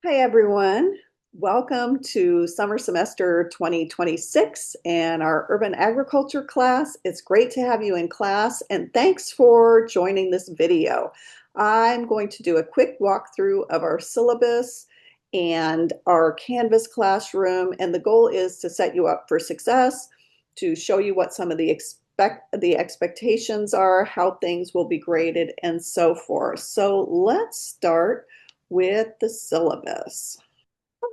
Hi, everyone. Welcome to summer semester 2026 and our urban agriculture class. It's great to have you in class and thanks for joining this video. I'm going to do a quick walkthrough of our syllabus and our Canvas classroom, and the goal is to set you up for success, to show you what some of the expectations are, how things will be graded, and so forth. So let's start with the syllabus.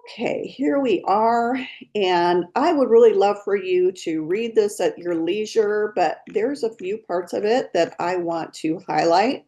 Okay, here we are, and I would really love for you to read this at your leisure, but there's a few parts of it that I want to highlight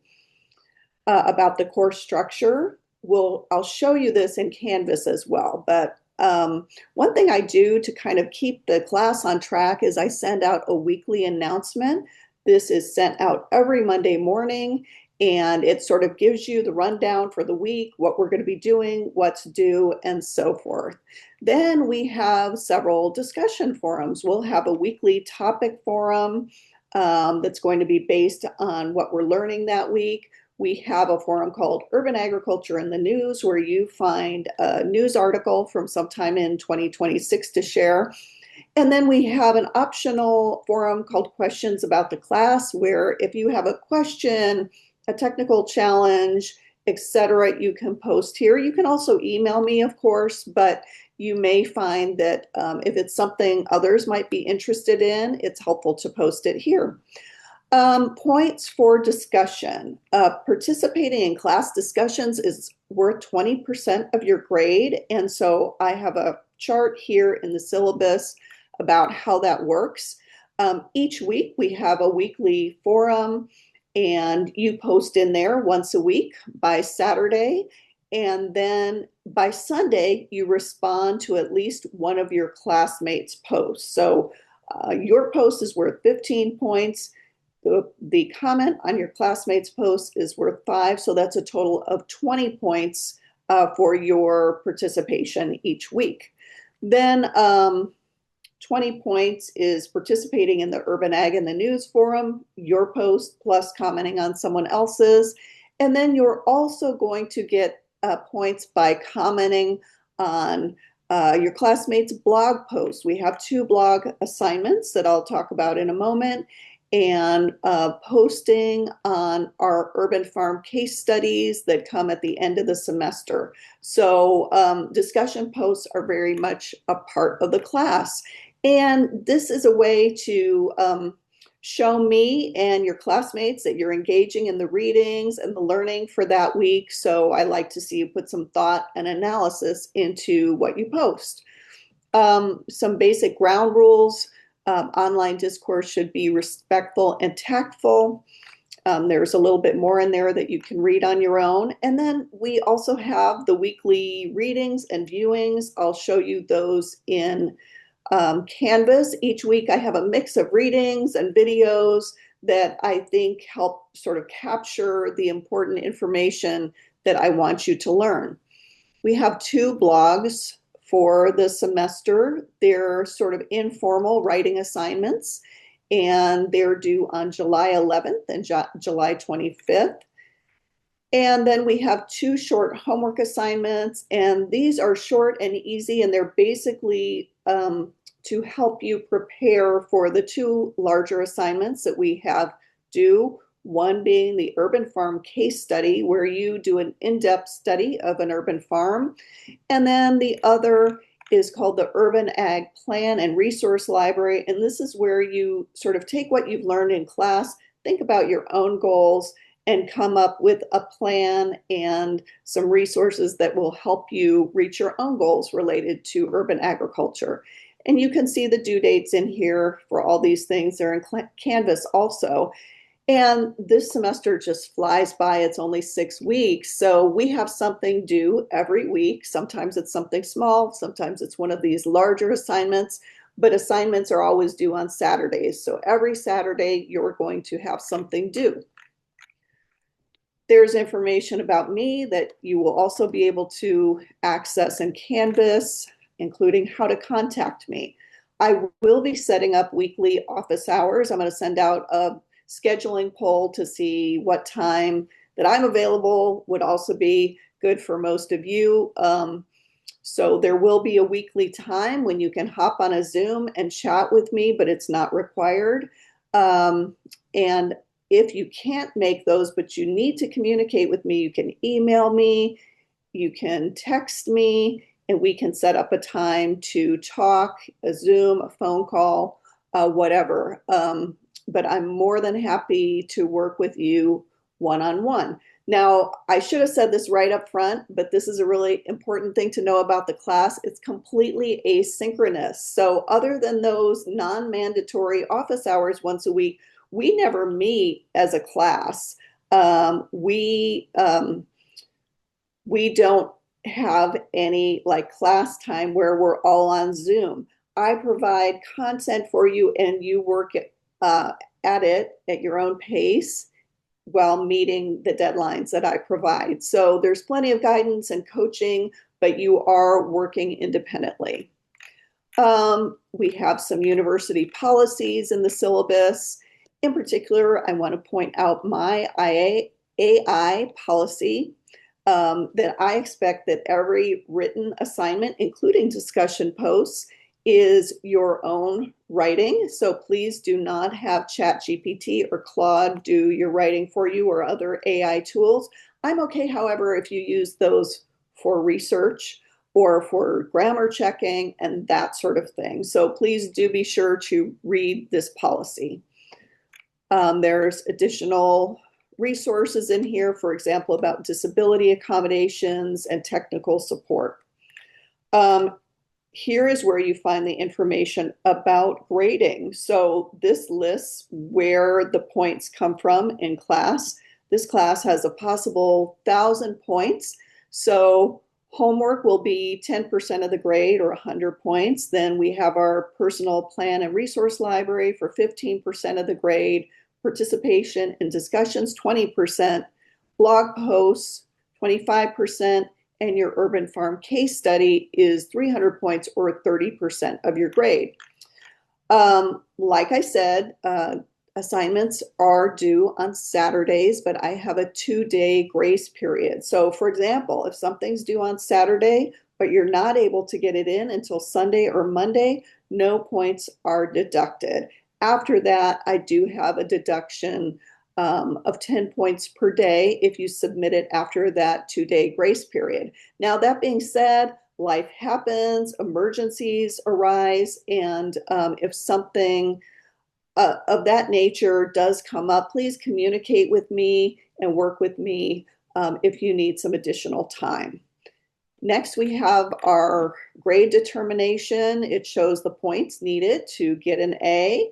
about the course structure. I'll show you this in Canvas as well, but one thing I do to kind of keep the class on track is I send out a weekly announcement. This is sent out every Monday morning, and it sort of gives you the rundown for the week, what we're going to be doing, what's due, and so forth. Then we have several discussion forums. We'll have a weekly topic forum that's going to be based on what we're learning that week. We have a forum called Urban Agriculture in the News, where you find a news article from sometime in 2026 to share. And then we have an optional forum called Questions About the Class, where if you have a question, a technical challenge, etc., you can post here. You can also email me, of course, but you may find that if it's something others might be interested in, it's helpful to post it here. Points for discussion. Participating in class discussions is worth 20% of your grade. And so I have a chart here in the syllabus about how that works. Each week we have a weekly forum, and you post in there once a week by Saturday. And then by Sunday, you respond to at least one of your classmates' posts. So your post is worth 15 points. The comment on your classmate's post is worth 5, so that's a total of 20 points for your participation each week. Then 20 points is participating in the Urban Ag in the News Forum, your post plus commenting on someone else's. And then you're also going to get points by commenting on your classmates' blog posts. We have 2 blog assignments that I'll talk about in a moment, and posting on our urban farm case studies that come at the end of the semester. So discussion posts are very much a part of the class. And this is a way to show me and your classmates that you're engaging in the readings and the learning for that week. So I like to see you put some thought and analysis into what you post. Some basic ground rules. Online discourse should be respectful and tactful. There's a little bit more in there that you can read on your own. And then we also have the weekly readings and viewings. I'll show you those in Canvas. Each week I have a mix of readings and videos that I think help sort of capture the important information that I want you to learn. We have 2 blogs for the semester. They're sort of informal writing assignments, and they're due on July 11th and July 25th. And then we have 2 short homework assignments, and these are short and easy, and they're basically to help you prepare for the 2 larger assignments that we have due. One being the urban farm case study, where you do an in-depth study of an urban farm. And then the other is called the Urban Ag Plan and Resource Library. And this is where you sort of take what you've learned in class, think about your own goals, and come up with a plan and some resources that will help you reach your own goals related to urban agriculture. And you can see the due dates in here for all these things. They're in Canvas also. And this semester just flies by. It's only 6 weeks. So we have something due every week. Sometimes it's something small. Sometimes it's one of these larger assignments. But assignments are always due on Saturdays. So every Saturday, you're going to have something due. There's information about me that you will also be able to access in Canvas, including how to contact me. I will be setting up weekly office hours. I'm going to send out a scheduling poll to see what time that I'm available would also be good for most of you. So there will be a weekly time when you can hop on a Zoom and chat with me, but it's not required. And if you can't make those, but you need to communicate with me, you can email me, you can text me, and we can set up a time to talk, a Zoom, a phone call, whatever. But I'm more than happy to work with you one-on-one. Now, I should have said this right up front, but this is a really important thing to know about the class. It's completely asynchronous. So other than those non-mandatory office hours once a week, we never meet as a class. We don't have any like class time where we're all on Zoom. I provide content for you and you work at it at your own pace while meeting the deadlines that I provide. So there's plenty of guidance and coaching, but you are working independently. We have some university policies in the syllabus. In particular, I want to point out my AI policy that I expect that every written assignment, including discussion posts, is your own writing. So please do not have ChatGPT or Claude do your writing for you or other AI tools. I'm okay, however, if you use those for research or for grammar checking and that sort of thing. So please do be sure to read this policy. There's additional resources in here, for example, about disability accommodations and technical support. Here is where you find the information about grading. So this lists where the points come from in class. This class has a possible 1,000 points. So homework will be 10% of the grade or 100 points. Then we have our personal plan and resource library for 15% of the grade, participation in discussions, 20%, blog posts, 25%, and your urban farm case study is 300 points or 30% of your grade. Like I said, assignments are due on Saturdays, but I have a 2-day grace period. So for example, if something's due on Saturday, but you're not able to get it in until Sunday or Monday, no points are deducted. After that, I do have a deduction of 10 points per day if you submit it after that 2-day grace period. Now, that being said, life happens, emergencies arise, and if something of that nature does come up, please communicate with me and work with me if you need some additional time. Next, we have our grade determination. It shows the points needed to get an A.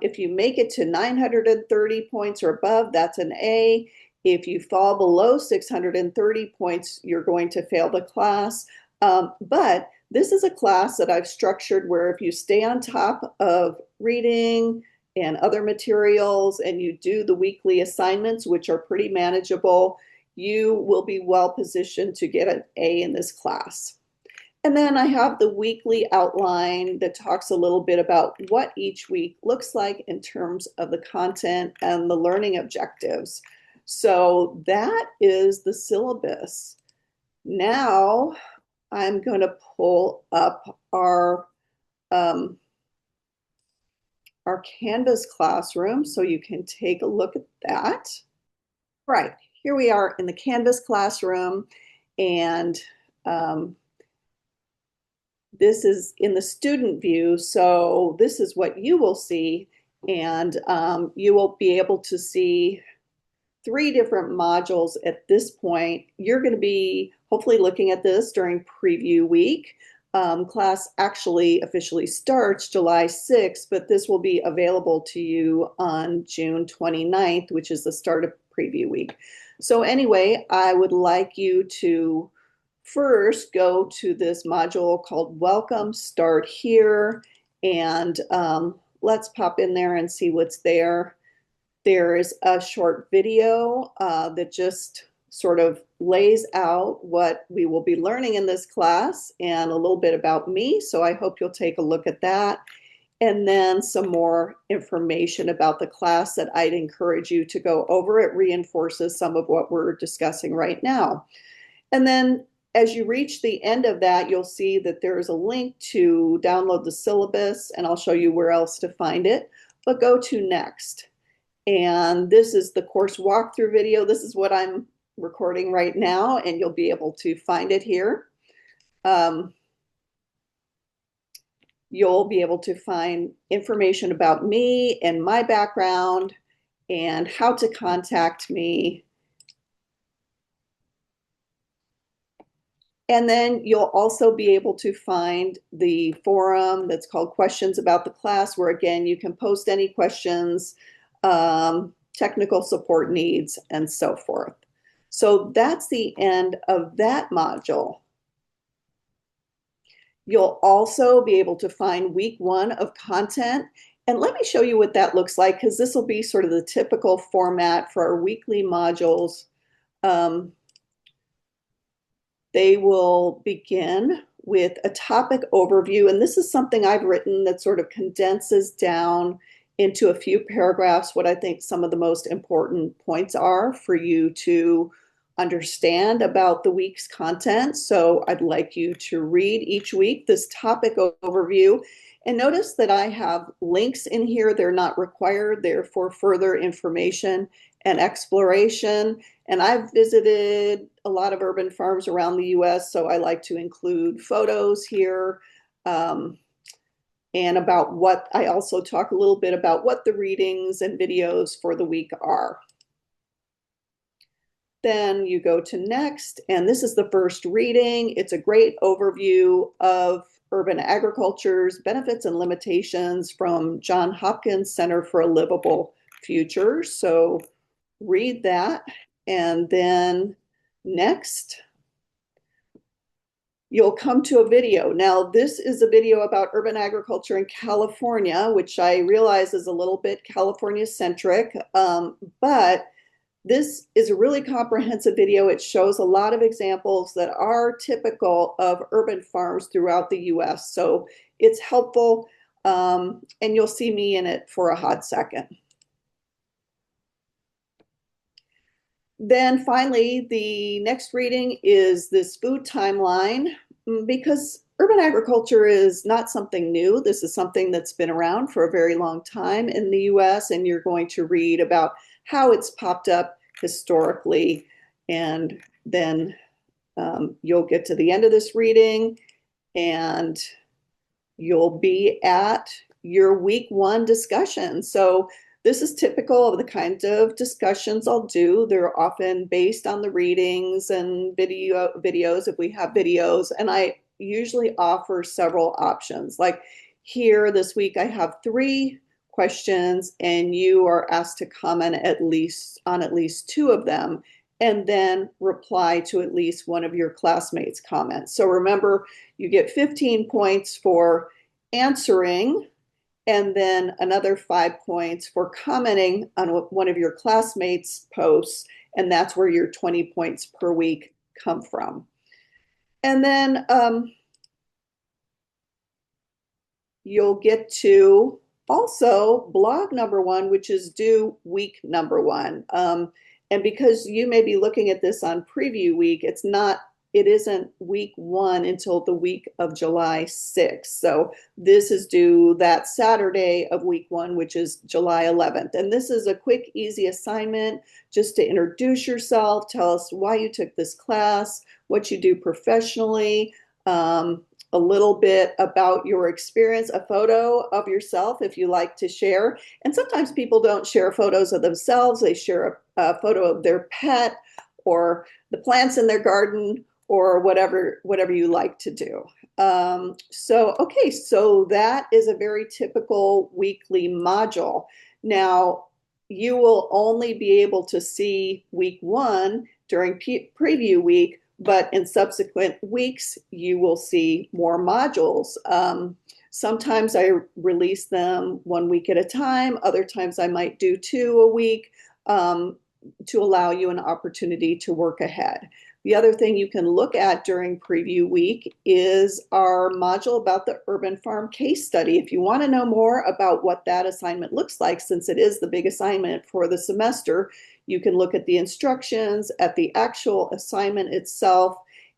If you make it to 930 points or above, that's an A. If you fall below 630 points, you're going to fail the class. But this is a class that I've structured where if you stay on top of reading and other materials and you do the weekly assignments, which are pretty manageable, you will be well positioned to get an A in this class. And then I have the weekly outline that talks a little bit about what each week looks like in terms of the content and the learning objectives. So that is the syllabus. Now I'm going to pull up our Canvas classroom so you can take a look at that. Right, here we are in the Canvas classroom, and this is in the student view, so this is what you will see, and you will be able to see 3 different modules at this point. You're going to be hopefully looking at this during preview week. Class actually officially starts July 6th, but this will be available to you on June 29th, which is the start of preview week. So anyway, I would like you to first go to this module called Welcome, Start Here, and let's pop in there and see what's there. There is a short video that just sort of lays out what we will be learning in this class and a little bit about me, so I hope you'll take a look at that. And then some more information about the class that I'd encourage you to go over. It reinforces some of what we're discussing right now. And then as you reach the end of that, you'll see that there's a link to download the syllabus, and I'll show you where else to find it. But go to next. And this is the course walkthrough video. This is what I'm recording right now, and you'll be able to find it here. You'll be able to find information about me and my background and how to contact me. And then you'll also be able to find the forum that's called Questions About the Class, where again, you can post any questions, technical support needs, and so forth. So that's the end of that module. You'll also be able to find week 1 of content. And let me show you what that looks like, because this will be sort of the typical format for our weekly modules. They will begin with a topic overview, and this is something I've written that sort of condenses down into a few paragraphs what I think some of the most important points are for you to understand about the week's content. So I'd like you to read each week this topic overview. And notice that I have links in here. They're not required. They're for further information and exploration. And I've visited a lot of urban farms around the US, so I like to include photos here. And about what, I also talk a little bit about what the readings and videos for the week are. Then you go to next, and this is the first reading. It's a great overview of urban agriculture's benefits and limitations from John Hopkins Center for a Livable Future. So read that. And then next, you'll come to a video. Now, this is a video about urban agriculture in California, which I realize is a little bit California-centric, but this is a really comprehensive video. It shows a lot of examples that are typical of urban farms throughout the US. So it's helpful, and you'll see me in it for a hot second. Then finally, the next reading is this food timeline, because urban agriculture is not something new. This is something that's been around for a very long time in the US, and you're going to read about how it's popped up historically. And then you'll get to the end of this reading, and you'll be at your week 1 discussion. So this is typical of the kind of discussions I'll do. They're often based on the readings and videos if we have videos. And I usually offer several options. Like here this week, I have 3 questions, and you are asked to comment on at least 2 of them, and then reply to at least one of your classmates' comments. So remember, you get 15 points for answering, and then another 5 points for commenting on one of your classmates' posts, and that's where your 20 points per week come from. And then you'll get to also blog number 1, which is due week number 1. And because you may be looking at this on preview week, it isn't week 1 until the week of July 6th. So this is due that Saturday of week 1, which is July 11th. And this is a quick, easy assignment just to introduce yourself, tell us why you took this class, what you do professionally, a little bit about your experience, a photo of yourself if you like to share. And sometimes people don't share photos of themselves. They share a photo of their pet or the plants in their garden, or whatever you like to do. Okay, so that is a very typical weekly module. Now, you will only be able to see week 1 during preview week, but in subsequent weeks, you will see more modules. Sometimes I release them 1 week at a time. Other times I might do 2 a week to allow you an opportunity to work ahead. The other thing you can look at during preview week is our module about the urban farm case study. If you want to know more about what that assignment looks like, since it is the big assignment for the semester, you can look at the instructions, at the actual assignment itself,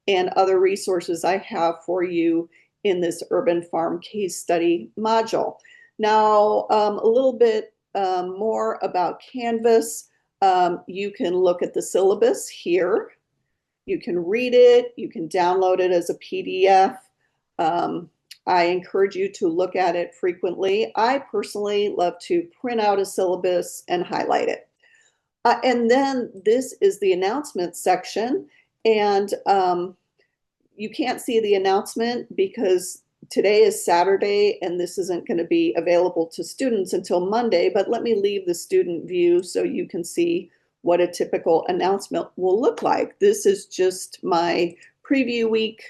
and other resources I have for you in this urban farm case study module. Now, a little bit more about Canvas. You can look at the syllabus here. You can read it. You can download it as a PDF. I encourage you to look at it frequently. I personally love to print out a syllabus and highlight it. And then this is the announcement section. And you can't see the announcement because today is Saturday and this isn't going to be available to students until Monday, but let me leave the student view so you can see what a typical announcement will look like. This is just my preview week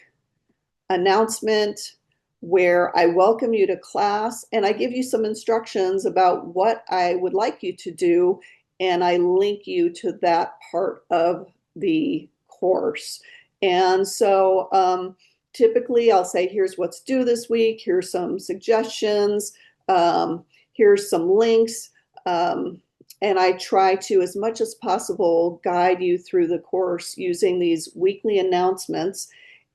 announcement where I welcome you to class and I give you some instructions about what I would like you to do, and I link you to that part of the course. And so typically I'll say, here's what's due this week, here's some suggestions, here's some links, and I try to, as much as possible, guide you through the course using these weekly announcements,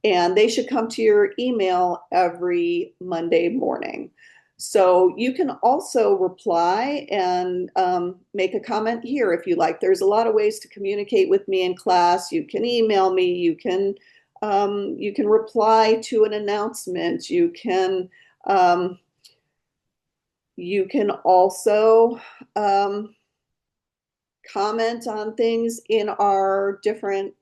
and they should come to your email every Monday morning. So you can also reply and make a comment here if you like. There's a lot of ways to communicate with me in class. You can email me. You can reply to an announcement. You can also comment on things in our different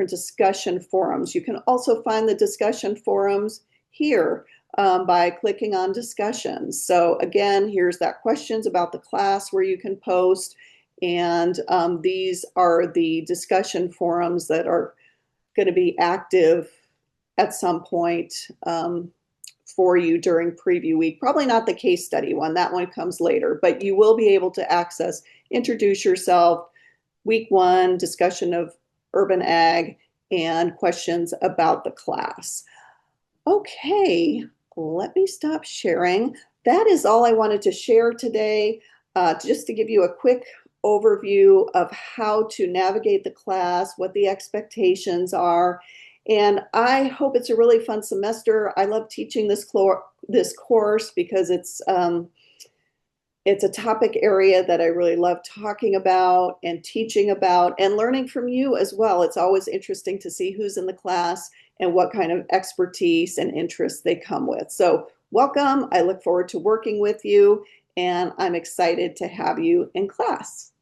discussion forums. You can also find the discussion forums here by clicking on discussions. So again, here's that questions about the class where you can post, and these are the discussion forums that are going to be active at some point for you during preview week. Probably not the case study one, that one comes later, but you will be able to access introduce yourself, week one, discussion of urban ag, and questions about the class. Okay, let me stop sharing. That is all I wanted to share today, just to give you a quick overview of how to navigate the class, what the expectations are. And I hope it's a really fun semester. I love teaching this course because it's a topic area that I really love talking about and teaching about and learning from you as well. It's always interesting to see who's in the class and what kind of expertise and interests they come with. So welcome. I look forward to working with you, and I'm excited to have you in class.